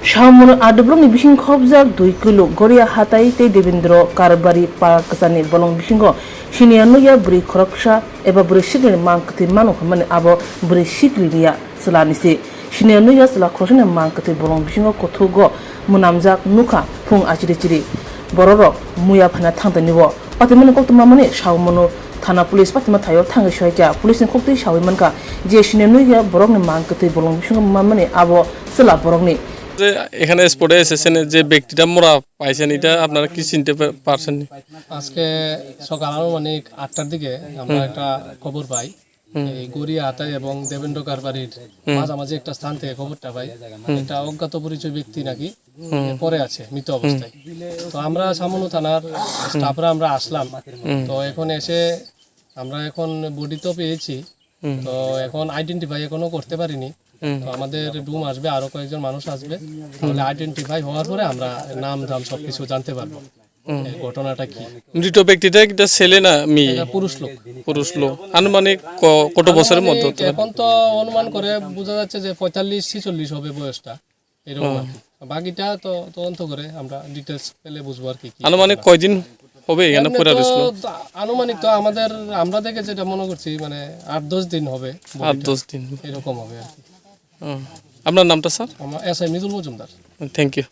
Shamun Adubrong Bishing Hobzak, Duikulu, Goria Hatai, Devindro, Karabari, Pakasani, Bolong Bishingo, Shinianuya, Bri Kroksha, Eva Brishigri Mankati Manukaman Abo, Brishigria, Salanisi, Shinianuya, Sala Kroshan and Mankati, Bolong Bishingo, Kotogo, Munamzak, Nuka, Pung Achirichiri, Bororo, Muya Panatanta Nivo, Patimanako to Mamani, Shaumono, Tana Police Patima Tayo, Tanga Shoika, Police and Kokti Shawimanka, Jeshinuya, Borong Mankati, Bolong Bishingo Mamani, Abo, Sala Borongni. এখানে স্পটে এসেছেন যে ব্যক্তিটা মোরা পাইছেন এটা আপনারা কি চিনতে পারছেন? আজকে সকাল আনুমানিক 8টার দিকে আমরা একটা খবর পাই এই গড়িয়া হাতাই এবং দেবেন্দ্র কারবারির মাঝামাঝি একটা স্থান থেকে খবরটা পাই একটা অজ্ঞাত পরিচয় ব্যক্তি নাকি পড়ে আছে মৃত অবস্থায়। তো আমরা সামনু থানার স্টাফরা আমরা আসলাম, তো এখন এসে আমরা এখন বডি তো পেয়েছি, তো এখন আইডেন্টিফাই এখনো করতে পারিনি। তো আমাদের রুম আসবে, আরো কয়েকজন মানুষ আসবে, তাহলে আইডেন্টিফাই হওয়ার পরে আমরা নাম দাম সবকিছু জানতে পারবো ঘটনাটা কি। মৃত ব্যক্তিটা একটা ছেলে না মেয়ে? পুরুষ লোক। পুরুষ লোক। আনুমানিক কত বছরের মতো? এখন তো অনুমান করে বোঝা যাচ্ছে যে 45-46 হবে বয়সটা, এরকম আর কি। বাকিটা তো তদন্ত করে আমরা ডিটেলস পেলে বুঝবো আর কি। আনুমানিক কয়দিন হবে এখানে পড়ে রইছিল? আনুমানিক তো আমরা দেখে যেটা মনে করছি মানে 8-10 দিন হবে, 8-10 দিন এরকম হবে আর কি। আপনার নামটা স্যার? আমার SI Mizul Majumdar. Thank you.